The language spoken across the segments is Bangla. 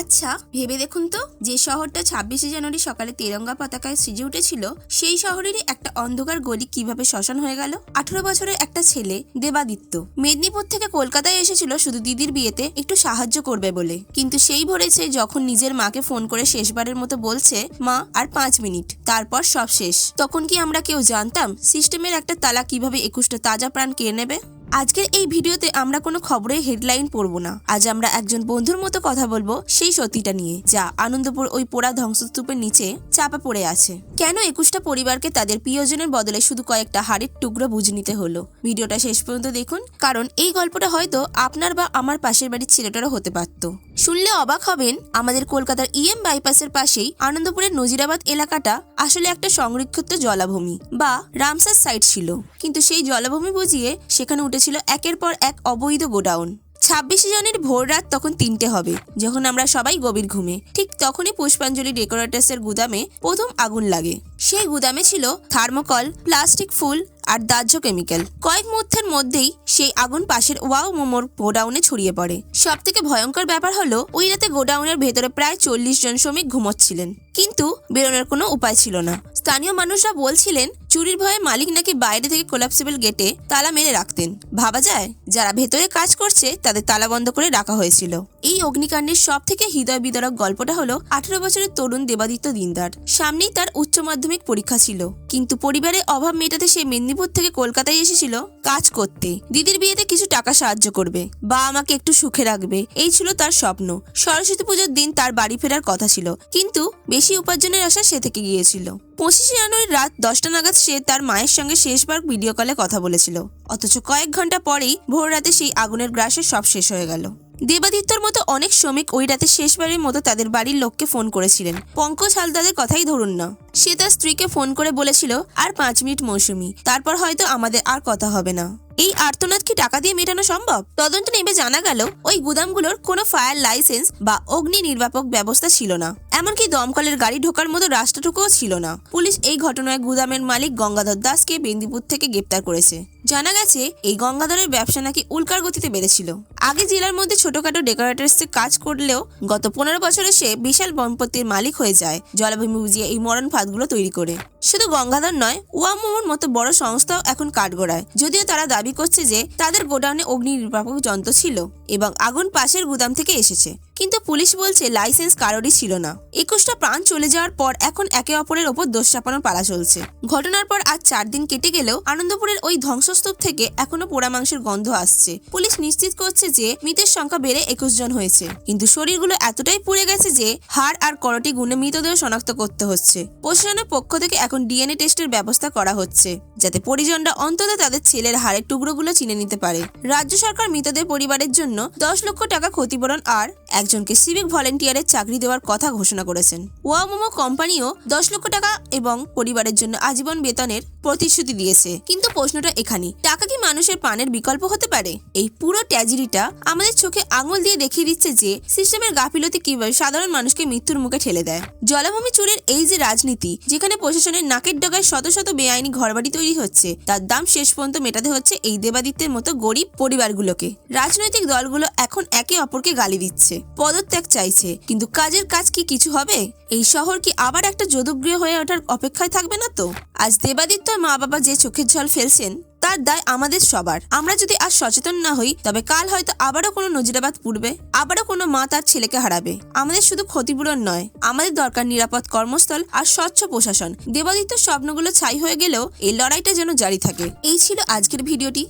আচ্ছা ভেবে দেখুন তো, যে শহরটা 26শে জানুয়ারি সকালে তেরঙ্গা পতাকায় সেজে উঠেছিল, সেই শহরেরই একটা অন্ধকার গলি কিভাবে শ্মশান হয়ে গেল। 18 বছরের একটা ছেলে দেবাদিত্য মেদিনীপুর থেকে কলকাতায় এসেছিল শুধু দিদির বিয়েতে একটু সাহায্য করবে বলে, কিন্তু সেই ভরেছে যখন নিজের মাকে ফোন করে শেষবারের মতো বলছে, মা আর 5 মিনিট, তারপর সব শেষ। তখন কি আমরা কেউ জানতাম সিস্টেমের একটা তালা কিভাবে 21টা তাজা প্রাণ কেড়ে নেবে? আজকের এই ভিডিওতে আমরা কোনো খবরের হেডলাইন পড়বো না। আজ আমরা একজন বন্ধুর মতো কথা বলবো সেই সত্যিটা নিয়ে, যা আনন্দপুর ওই পোড়া ধ্বংসস্তূপের নিচে চাপা পড়ে আছে। কেন 21টা পরিবারকে তাদের প্রিয়জনের বদলে শুধু কয়েকটা হাড়ের টুকরো বুঝে নিতে হলো? ভিডিওটা শেষ পর্যন্ত দেখুন, কারণ এই গল্পটা হয়তো আপনার বা আমার পাশের বাড়ির ছেলেটারও হতে পারত। শুনলে অবাক হবেন, আমাদের কলকাতার EM বাইপাসের পাশেই আনন্দপুরের নজিরাবাদ এলাকাটা আসলে একটা সংরক্ষিত জলাভূমি বা রামসার সাইট ছিল, কিন্তু সেই জলাভূমি বুঝিয়ে সেখানে উঠেছিল একের পর এক অবৈধ গোডাউন। 26শে জানুয়ারির ভোর রাত তখন 3টে হবে, যখন আমরা সবাই গভীর ঘুমে। ঠিক তখনই পুষ্পাঞ্জলি ডেকোরেটার্সের গুদামে প্রথম আগুন লাগে। সেই গুদামে ছিল থার্মোকল, প্লাস্টিক ফুল আর দাহ্য কেমিক্যাল। কয়েক মুহূর্তের মধ্যেই সেই আগুন পাশের ওয়াও মোমোর গোডাউনে ছড়িয়ে পড়ে। সব থেকে ভয়ঙ্কর ব্যাপার হলো, ওই রাতে গোডাউনের ভেতরে প্রায় 40 জন শ্রমিক ঘুমোচ্ছিলেন, কিন্তু বেরোনোর কোনো উপায় ছিল না। স্থানীয় মানুষরা বলছিলেন চুরির ভয়ে মালিক নাকি বাইরে থেকে কোলাপসিবল গেটে তালা মেরে রাখতেন। ভাবা যায়, যারা ভেতরে কাজ করছে তাদের তালা বন্ধ করে রাখা হয়েছিল। এই অগ্নিকাণ্ডের সব থেকে হৃদয় বিদারক গল্পটা হলো 18 বছরের তরুণ দেবাদিত্য দিনদার। সামনেই তার উচ্চ মাধ্যমিক পরীক্ষা ছিল, কিন্তু পরিবারের অভাব মেটাতে সে মেদিনীপুর থেকে কলকাতায় এসেছিল কাজ করতে। দিদির বিয়েতে কিছু টাকা সাহায্য করবে, বা আমাকে একটু সুখে রাখবে, এই ছিল তার স্বপ্ন। সরস্বতী পুজোর দিন তার বাড়ি ফেরার কথা ছিল, কিন্তু বেশি উপার্জনের আশা সে থেকে গিয়েছিল। 25শে জানুয়ারি রাত 10টা নাগাদ সে তার মায়ের সঙ্গে শেষবার ভিডিও কলে কথা বলেছিল, অথচ কয়েক ঘন্টা পরেই ভোর রাতে সেই আগুনের গ্রাসে সব শেষ হয়ে গেল। দেবাদিত্যর মতো অনেক শ্রমিক ওই রাতে শেষবারের মতো তাদের বাড়ির লোককে ফোন করেছিলেন। পঙ্কজ হালদারের কথাই ধরুন না, সে তার স্ত্রীকে ফোন করে বলেছিল, আর 5 মিনিট মৌসুমি, তারপর হয়তো আমাদের আর কথা হবে না। এই আর্তনাদ কি টাকা দিয়ে মেটানো সম্ভব? তদন্ত নেমে জানা গেল, ওই গুদামগুলোর কোনো ফায়ার লাইসেন্স বা অগ্নি নির্বাপক ব্যবস্থা ছিল না, এমনকি দমকলের গাড়ি ঢোকার মতো রাস্তাটুকুও ছিল না। পুলিশ এই ঘটনায় গুদামের মালিক গঙ্গাধর দাসকে মেদিনীপুর থেকে গ্রেপ্তার করেছে। জানা গেছে, এই গঙ্গাধরের ব্যবসা নাকি উল্কার গতিতে বেড়েছিল। আগে জেলার মধ্যে ছোটখাটো ডেকোরেটার্সে কাজ করলেও গত 15 বছরে সে বিশাল সম্পত্তির মালিক হয়ে যায়, জলাভূমি বুঝিয়ে এই মরণ ফাঁদগুলো তৈরি করে। শুধু গঙ্গাধর নয়, ওয়ামোমোর মতো বড় সংস্থাও এখন কাঠগড়ায়, যদিও তারা দাবি করছে যে তাদের গোডাউনে অগ্নি নির্বাপক যন্ত্র ছিল এবং আগুন পাশের গুদাম থেকে এসেছে, কিন্তু পুলিশ বলছে লাইসেন্স কারোরই ছিল না। 21টা প্রাণ চলে যাওয়ার পর এখন একে অপরের ওপর দোষ চাপানোর পালা চলছে। ঘটনার পর আজ 4 দিন কেটে গেলেও আনন্দপুরের ওই ধ্বংসস্তূপ থেকে এখনো পোড়া মাংসের গন্ধ আসছে। পুলিশ নিশ্চিত করছে যে মৃতের সংখ্যা বেড়ে 21 জন হয়েছে, কিন্তু শরীরগুলো এতটাই পুড়ে গেছে যে হাড় আর করটি গুনে মৃতদেহ শনাক্ত করতে হচ্ছে। প্রশাসনের পক্ষ থেকে এখন DNA টেস্টের ব্যবস্থা করা হচ্ছে, যাতে পরিজনরা অন্তত তাদের ছেলের হাড়ের টুকরোগুলো চিনে নিতে পারে। রাজ্য সরকার মৃতদের পরিবারের জন্য 10 লক্ষ টাকা ক্ষতিপূরণ আর একজনকে সিভিক ভলেন্টিয়ারের চাকরি দেওয়ার কথা ঘোষণা করেছেন। ওয়ামোমো কোম্পানিও 10 লক্ষ টাকা এবং পরিবারের জন্য আজীবন বেতনের প্রতিশ্রুতি দিয়েছে। কিন্তু প্রশ্নটা এখানে, টাকা কি মানুষের প্রাণের বিকল্প হতে পারে? এই পুরো ট্র্যাজেডিটা আমাদের চোখে আঙুল দিয়ে দেখিয়ে দিচ্ছে যে সিস্টেমের গাফিলতি কিভাবে সাধারণ মানুষকে মৃত্যুর মুখে ঠেলে দেয়। জলাভূমি চুরির এই যে রাজনীতি, যেখানে প্রশাসনের নাকের ডগায় শত শত বেআইনি ঘরবাড়ি তৈরি হচ্ছে, তার দাম শেষ পর্যন্ত মেটাতে হচ্ছে এই দেবাদিত্যের মতো গরিব পরিবারগুলোকে। রাজনৈতিক দলগুলো এখন একে অপরকে গালি দিচ্ছে, পদত্যাগ চাইছে, কিন্তু কাজের কাজ কি কিছু হবে? এই শহর কি আবার একটা যদুগৃহ হয়ে ওঠার অপেক্ষায় থাকবে না তো? আজ দেবাদিত্যর মা বাবা যে চোখের জল ফেলছেন, তার দায় আমাদের সবার। আমরা যদি আজ সচেতন না হই, তবে কাল হয়তো আবারও কোনো নজিরাবাদ পূর্বে আবারও কোনো মা তার ছেলেকে হারাবে। আমাদের শুধু ক্ষতিপূরণ নয়, আমাদের দরকার নিরাপদ কর্মস্থল আর স্বচ্ছ প্রশাসন। দেবাদিত্যর স্বপ্নগুলো ছাই হয়ে গেলেও এই লড়াইটা যেন জারি থাকে। এই ছিল আজকের ভিডিওটি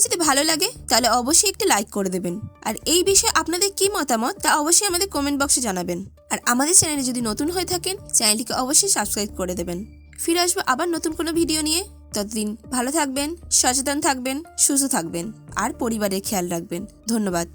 যদি ভালো লাগে তাহলে অবশ্যই একটি লাইক করে দেবেন, আর এই বিষয়ে আপনাদের কি মতামত তা অবশ্যই আমাদের কমেন্ট বক্সে জানাবেন। আর আমাদের চ্যানেলে যদি নতুন হয়ে থাকেন, চ্যানেলটিকে অবশ্যই সাবস্ক্রাইব করে দেবেন। ফিরে আসবো আবার নতুন কোনো ভিডিও নিয়ে। ততদিন ভালো থাকবেন, সচেতন থাকবেন, সুস্থ থাকবেন আর পরিবারের খেয়াল রাখবেন। ধন্যবাদ।